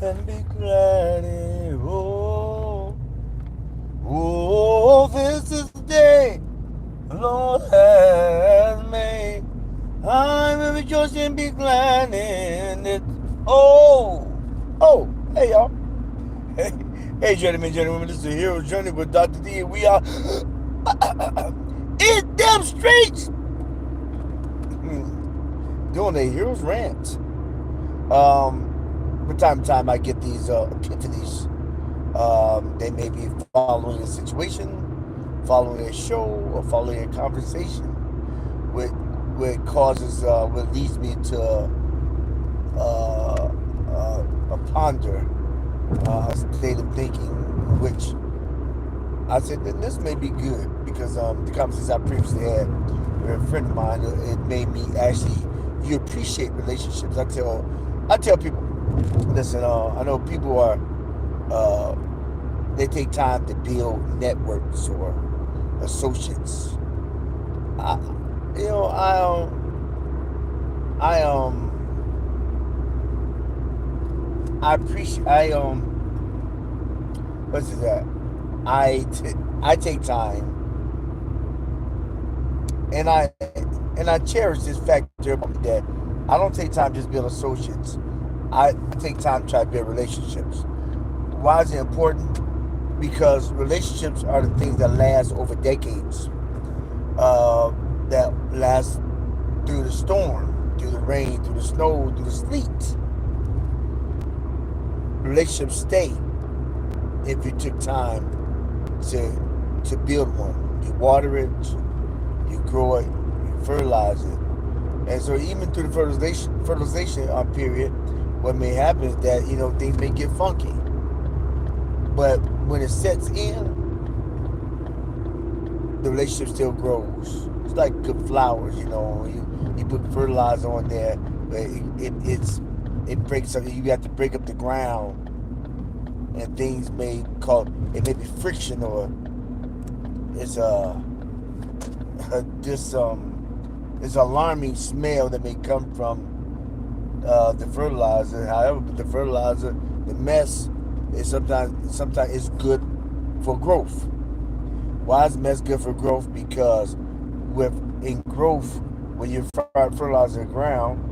and be glad in it. Oh, oh, this is the day the Lord has made. I will rejoice and be glad in it. Oh, oh, hey y'all. Hey, hey, gentlemen, this is the Hero Journey with Dr. D. We are in them streets doing a Hero's Rant. From time to time, I get these epiphanies. They may be following a situation, following a show, or following a conversation, which, which causes, what leads me to a ponder state of thinking, which I said that this may be good because the conversations I previously had with a friend of mine, it made me actually you appreciate relationships. I tell people, listen, I know people are uh, they take time to build networks or associates. I, you know, I I appreciate what's that? I take time and I cherish this factor about me that I don't take time just to build associates. I take time to try to build relationships. Why is it important? Because relationships are the things that last over decades. That last through the storm, through the rain, through the snow, through the sleet. Relationships stay if you took time to build one. You water it, you grow it, you fertilize it. And so even through the fertilization period, what may happen is that things may get funky. But when it sets in, the relationship still grows. It's like good flowers, you put fertilizer on there, but it breaks up. You have to break up the ground, and things may cause it may be friction or it's this this alarming smell that may come from the fertilizer. However, the fertilizer, the mess, is sometimes it's good for growth. Why is mess good for growth? Because in growth, when you fertilize the ground,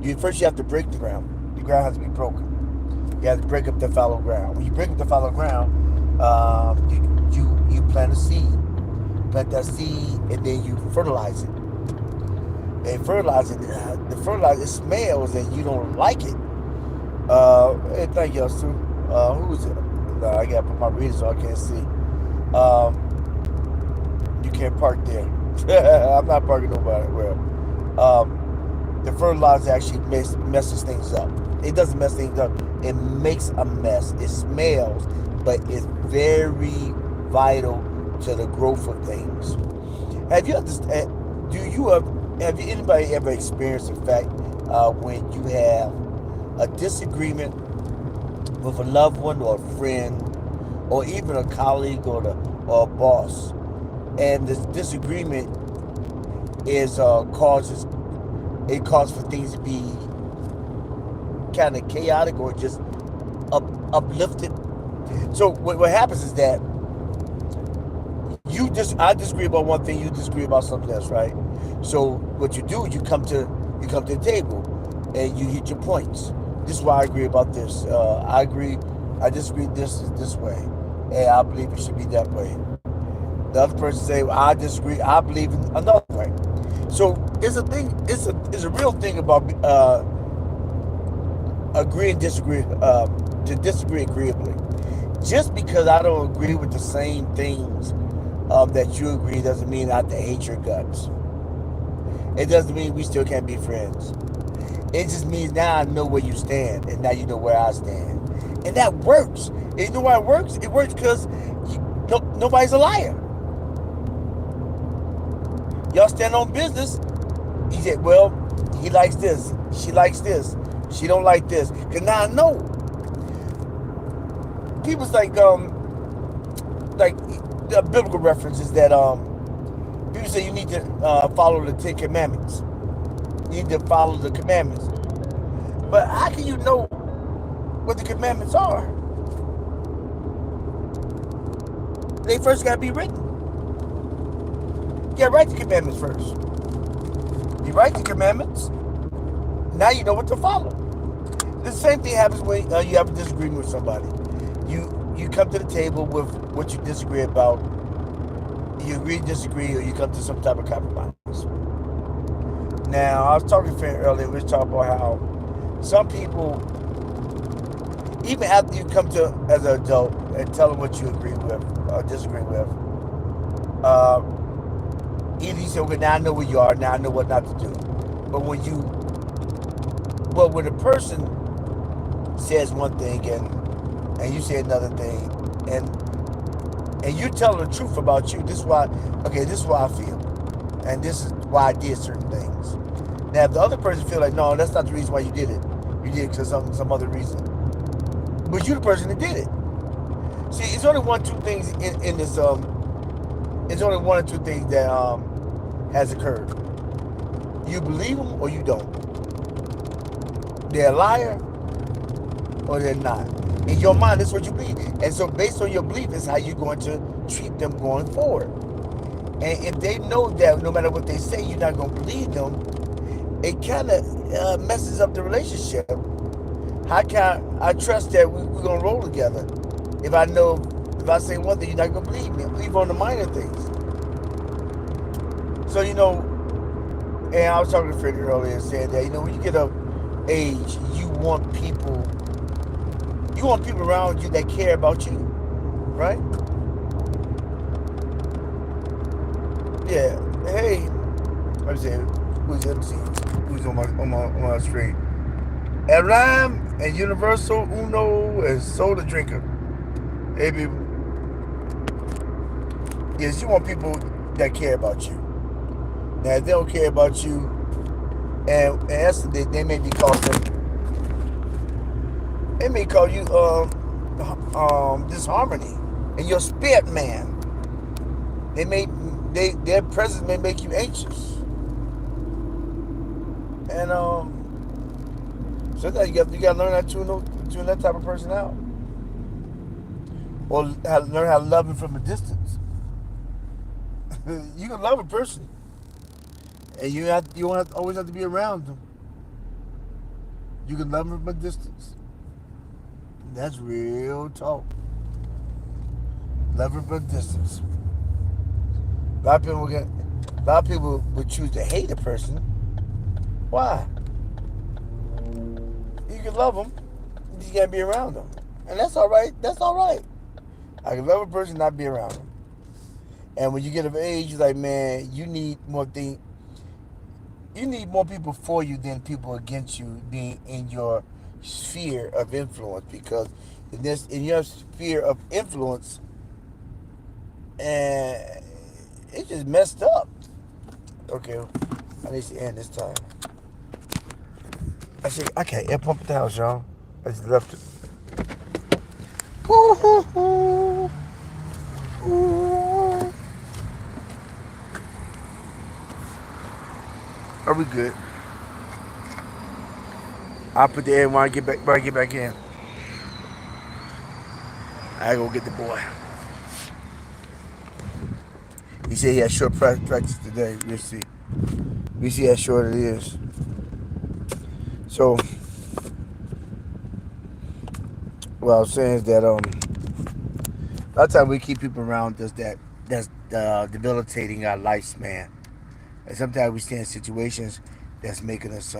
you have to break the ground. The ground has to be broken. You have to break up the fallow ground. When you break up the fallow ground, you plant a seed. Plant that seed, and then you fertilize it. And fertilizer, the fertilizer, it smells, and you don't like it. Hey, thank y'all, Sue. Who is it? No, I gotta put my reader so I can't see. You can't park there. I'm not parking nobody. Well, the fertilizer actually messes things up. It doesn't mess things up. It makes a mess. It smells, but it's very vital to the growth of things. Have you understand? Have you anybody ever experienced the fact when you have a disagreement with a loved one or a friend or even a colleague or a boss, and this disagreement is causes for things to be kind of chaotic or just uplifted. So what happens is that I disagree about one thing, you disagree about something else, right? So what you do, you come to the table and you hit your points. This is why I agree about this. I disagree. This way, and I believe it should be that way. The other person say, well, I disagree. I believe in another way. So it's a thing. It's a real thing about agree and disagree. To disagree agreeably. Just because I don't agree with the same things that you agree doesn't mean I have to hate your guts. It doesn't mean we still can't be friends. It just means now I know where you stand, and now you know where I stand, and that works. And you know why it works? It works because nobody's a liar. Y'all stand on business. He said, "Well, he likes this. She likes this. She don't like this." Cause now I know. People's like the biblical references that people say you need to follow the Ten Commandments. You need to follow the commandments. But how can you know what the commandments are, they first got to be written. You got to write the commandments first. You write the commandments, now you know what to follow. The same thing happens when you have a disagreement with somebody. You come to the table with what you disagree about. You agree, disagree, or you come to some type of compromise. Now, I was talking to a friend earlier. We were talking about how some people, even after you come to as an adult and tell them what you agree with or disagree with, uh, either you say, "Okay, now I know where you are. Now I know what not to do." But when a person says one thing and you say another thing, and you tell the truth about you, this is why. Okay, this is why I feel, and this is why I did certain things. Now, if the other person feel like, no, that's not the reason why you did it. You did it because some other reason. But you the person that did it. See, it's only one, two things in this. It's only one or two things that has occurred. You believe them or you don't. They're a liar or they're not. In your mind, that's what you believe. And so based on your belief is how you're going to treat them going forward. And if they know that no matter what they say, you're not going to believe them, it kind of messes up the relationship. How can I trust that we're going to roll together if I know, if I say one thing, you're not going to believe me, even on the minor things. So, and I was talking to Freddie earlier saying that, when you get of age, you want people around you that care about you, right? Yeah. Hey, let me see. Who's on my screen? Aram and Universal Uno and Soda Drinker. Hey, people. Yes, you want people that care about you. Now, if they don't care about you, and essence, they may be they may call you disharmony, and your spirit man. Their presence may make you anxious, and sometimes you got to learn how to tune that type of person out, or learn how to love him from a distance. You can love a person, and you don't always have to be around them. You can love them from a distance. That's real talk. Love them from a distance. A lot of people would choose to hate a person. Why? You can love them, you just can't be around them, and that's all right. That's all right. I can love a person, not be around them. And when you get of age, you're like, man, you need more things. You need more people for you than people against you being in your sphere of influence, because in your sphere of influence, and it just messed up. Okay, I need to end this time. I can't air pump the house, y'all. I just left it. Are we good? I'll put the air when I get back in. I go get the boy. He said he had short practice today. We'll see. We see how short it is. So, what I was saying is that a lot of times we keep people around us that's debilitating our lifespan, and sometimes we stay in situations that's making us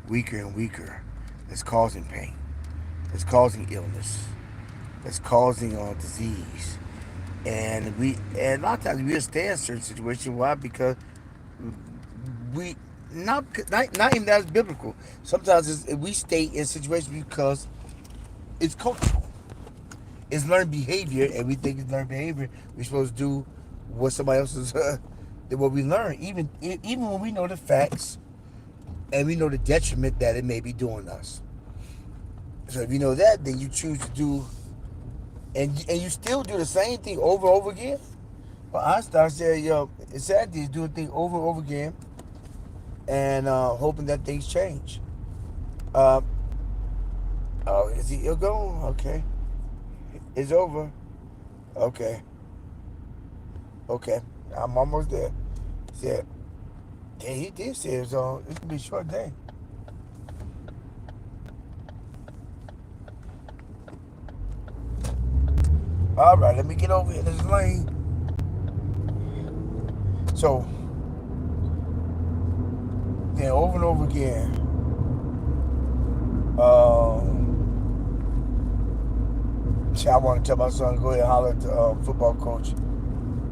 weaker and weaker. That's causing pain. That's causing illness. That's causing disease. And a lot of times we'll stay in certain situations. Why? Because we not even that's biblical. Sometimes we stay in situations because it's cultural. It's learned behavior, and we think it's learned behavior. We're supposed to do what somebody else is what we learn, even when we know the facts and we know the detriment that it may be doing us. So if you know that, then you choose to do, and you still do the same thing over and over again. Well, Einstein said, insanity is doing things over and over again and hoping that things change. Oh, is he? You're gone. Okay, it's over. Okay, okay. I'm almost there. Said, yeah, he did say it's gonna be a short day. All right, let me get over in this lane. So then over and over again, see, I want to tell my son go ahead and holler at the football coach,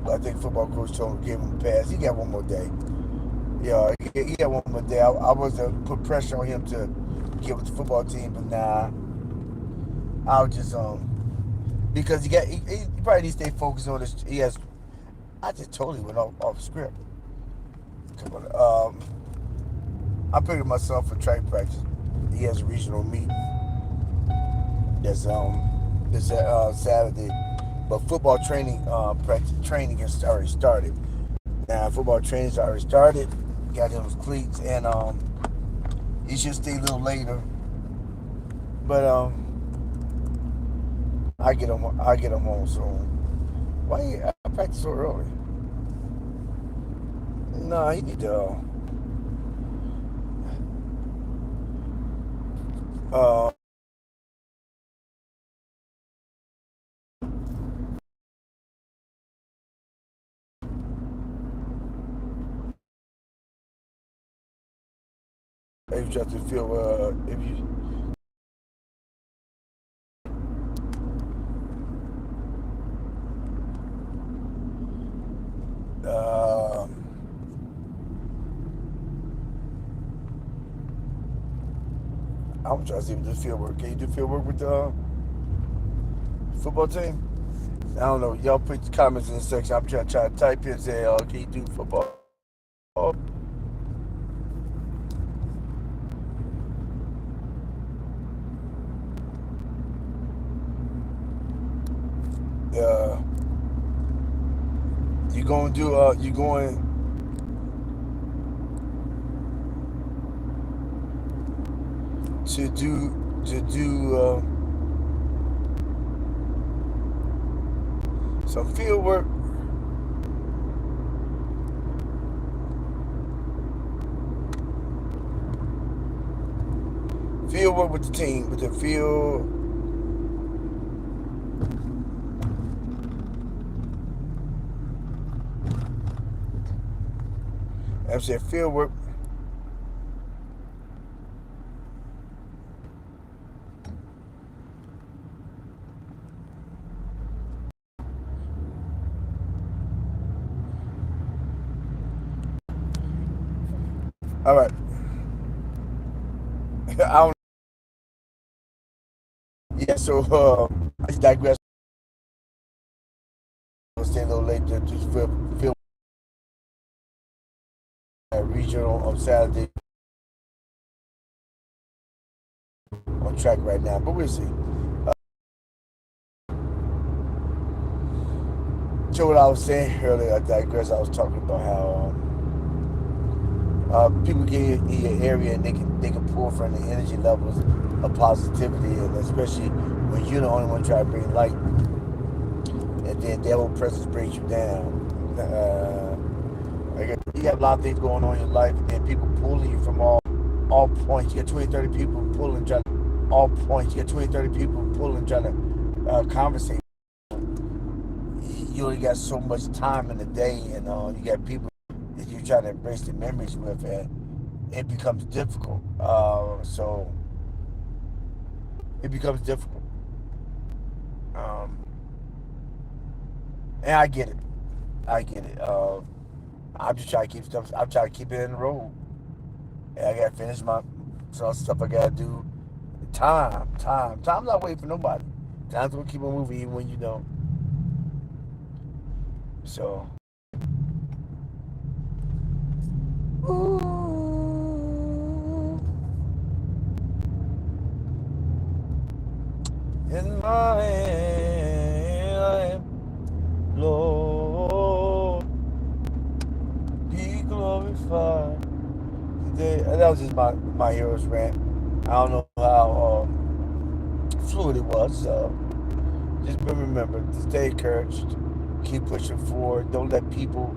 but I think football coach told him give him a pass. He got one more day. Yeah, he got one more day. I was to put pressure on him to get with the football team, but nah, I'll just because he probably needs to stay focused on this. He has. I just totally went off script. Come on, I picked myself for track practice. He has a regional meet that's this Saturday, but football training practice training has already started. Now football training's already started. Got him his cleats, and he should stay a little later. But I get him home soon. Why I practice so early? No, he need to uh if you just feel if you uh I'm trying to see if you do field work. Can you do field work with the football team? I don't know. Y'all put comments in the section. I'm trying to type in and say, can you do football? Uh, you going to do? You going to do some field work? Field work with the team, with the field. I said field work. All right. I don't. Yeah. So I digress. I'll stay a little late to just feel regional on Saturday on track right now, but we'll see. So what I was saying earlier, I digress. I was talking about how people get in your area and they can pull from the energy levels of positivity, and especially when you're the only one trying to bring light, and then their own presence brings you down. You have a lot of things going on in your life, and then people pulling you from all points. You get 20, 30 people pulling, trying to, all points. You get 20, 30 people pulling, trying to conversate. You only got so much time in the day, and you got people that you're trying to embrace the memories with, and it becomes difficult. So it becomes difficult. Um, and I get it. I get it. I'm just trying to keep stuff. I'm trying to keep it in the road. And I gotta finish my some stuff I gotta do. Time's not waiting for nobody. Time's gonna keep on moving even when you don't. So, ooh, in my hand, Lord, be glorified. Today, that was just my hero's rant. I don't know how. what it was. Just remember, stay encouraged. Keep pushing forward. Don't let people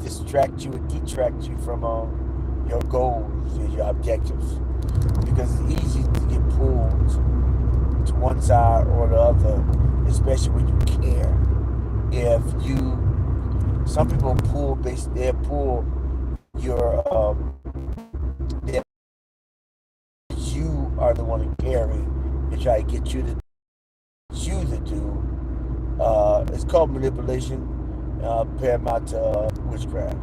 distract you and detract you from your goals and your objectives. Because it's easy to get pulled to one side or the other, especially when you care. If you, some people pull, they pull your, you are the one to carry and try to get you to do. It's called manipulation, paramount to witchcraft.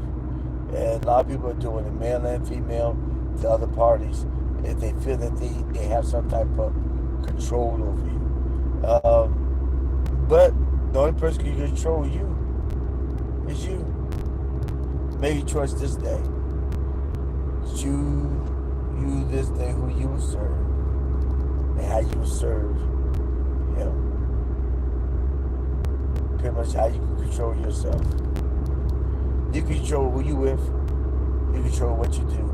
And a lot of people are doing it, male and female, to other parties, if they feel that they have some type of control over you. But the only person who can control you is you. Make a choice this day. Choose you this day who you will serve and how you will serve him. Pretty much how you can control yourself. You can control who you with, you control what you do,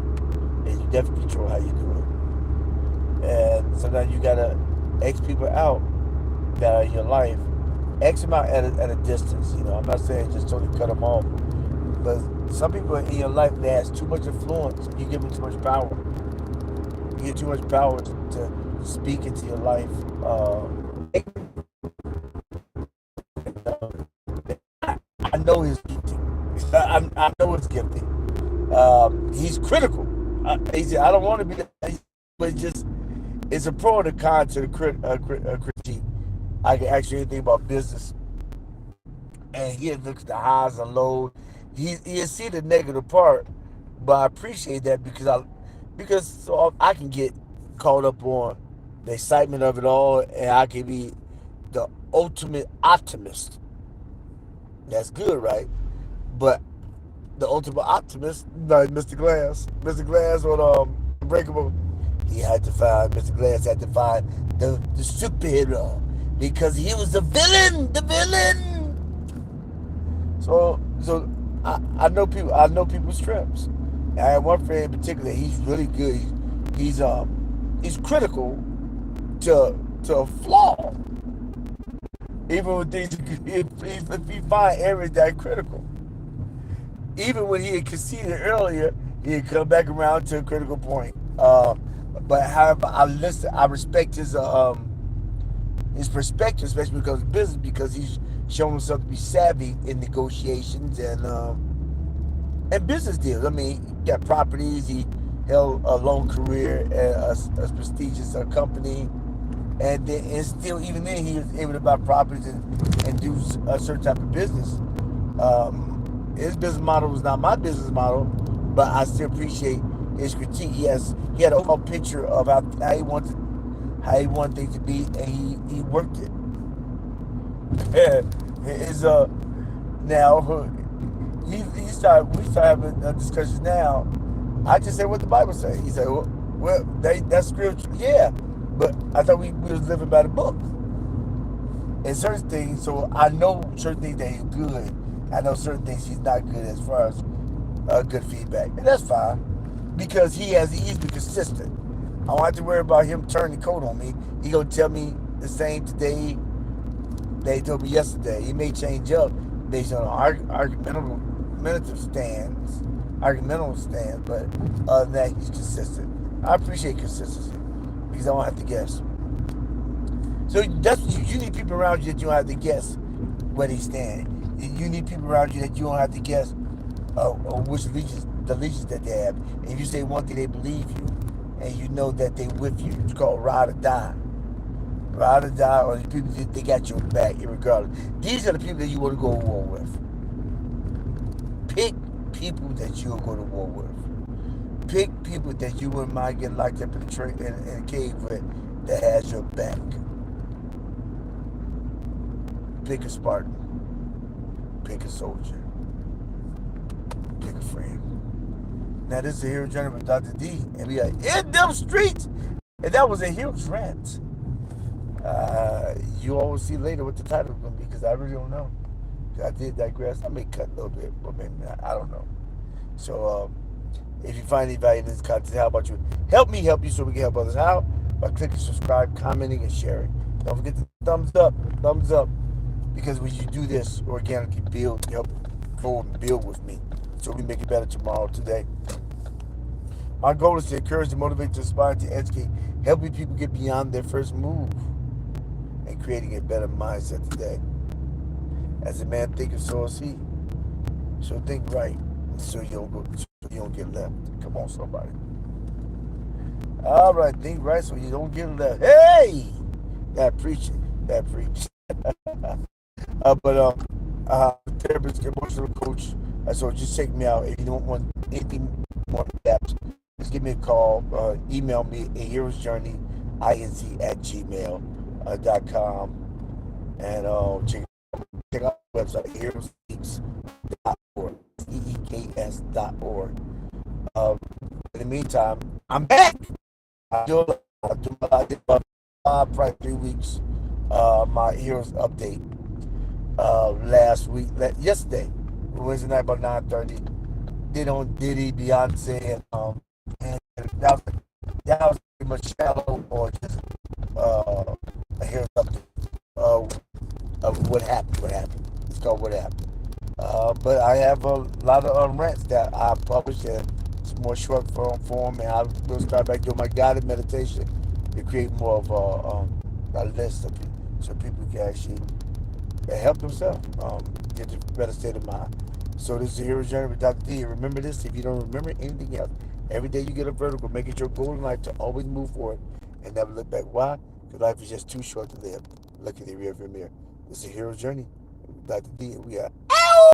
and you definitely control how you do it. And sometimes you gotta X people out that are in your life. X them out at a distance. I'm not saying just totally cut them off, but some people in your life that has too much influence. You give them too much power. You get too much power to speak into your life. I know his gifting. I know his gifting. He's critical. I don't want to be that, but it's a pro and a con to the critique. I can ask you anything about business, and he looks at the highs and lows. He see the negative part, but I appreciate that because so I can get caught up on the excitement of it all, and I can be the ultimate optimist. That's good, right? But the ultimate optimist, like Mr. Glass. Mr. Glass on Unbreakable, Mr. Glass had to find the superhero because he was the villain. The villain. So I know people. I know people's strengths. I have one friend in particular. He's really good. He's critical to a flaw. Even with things, if he find areas that are critical. Even when he had conceded earlier, he had come back around to a critical point. But however, I respect his perspective, especially because of business, because he's shown himself to be savvy in negotiations and business deals. I mean, he got properties. He held a long career at a prestigious company, and still, even then, he was able to buy properties and do a certain type of business. His business model was not my business model, but I still appreciate his critique. He had an overall picture of how he wanted things to be, and he worked it. Now we start having discussions now. I just say what the Bible says. He said, well, that's spiritual, yeah, but I thought we was living by the book. And certain things, so I know certain things that he's good. I know certain things he's not good as far as good feedback, and that's fine because he's been consistent. I don't have to worry about him turning the coat on me. He gonna tell me the same today that he told me yesterday. He may change up based on argumental stance, but other than that, he's consistent. I appreciate consistency because I don't have to guess. So you need people around you that you don't have to guess where they stand. You need people around you that you don't have to guess which allegiance that they have. And if you say one thing, they believe you, and you know that they with you. It's called ride or die. Ride or die, or the people they got your back, irregardless. These are the people that you want to go to war with. Pick people that you'll go to war with. Pick people that you wouldn't mind getting locked up in a cave with that has your back. Pick a Spartan. Pick a soldier. Pick a friend. Now this is a hero journey with Dr. D, and we are in them streets. And that was a huge rant. You all will see later what the title is going to be because I really don't know. I did digress. I may cut a little bit, but maybe not. I don't know. So if you find any value in this content, how about you help me help you so we can help others? How? By clicking subscribe, commenting, and sharing. Don't forget the thumbs up. Thumbs up. Because when you do this, organically build, help grow and build with me. So we make it better tomorrow, today. My goal is to encourage, to motivate, to inspire, to educate, helping people get beyond their first move and creating a better mindset today. As a man thinketh, so is he. So think right, so you don't get left. Come on, somebody. All right, think right, so you don't get left. Hey, that preaching, that preach. But therapist, emotional coach. So just check me out. If you don't want anything more depth, just give me a call. Email me a hero's journey, inc@gmail.com, and check out the website heroespeaks.org, eeks.org. Uh, in the meantime, I'm back. I did about probably 3 weeks. My heroes update last week, yesterday, Wednesday night about 9:30. Did on Diddy, Beyonce, and that was pretty much shallow or just a here's update uh, of what happened. What happened? It's called What Happened. But I have a lot of rants that I publish, and it's more short form, and I will start back doing my guided meditation to create more of a list of people, so people can actually help themselves get to a better state of mind. So this is the Hero's Journey with Dr. D. Remember this, if you don't remember anything else, every day you get a vertical, make it your goal in life to always move forward and never look back. Why? Because life is just too short to live. Look at the rearview mirror. This is the Hero's Journey with Dr. D, and we are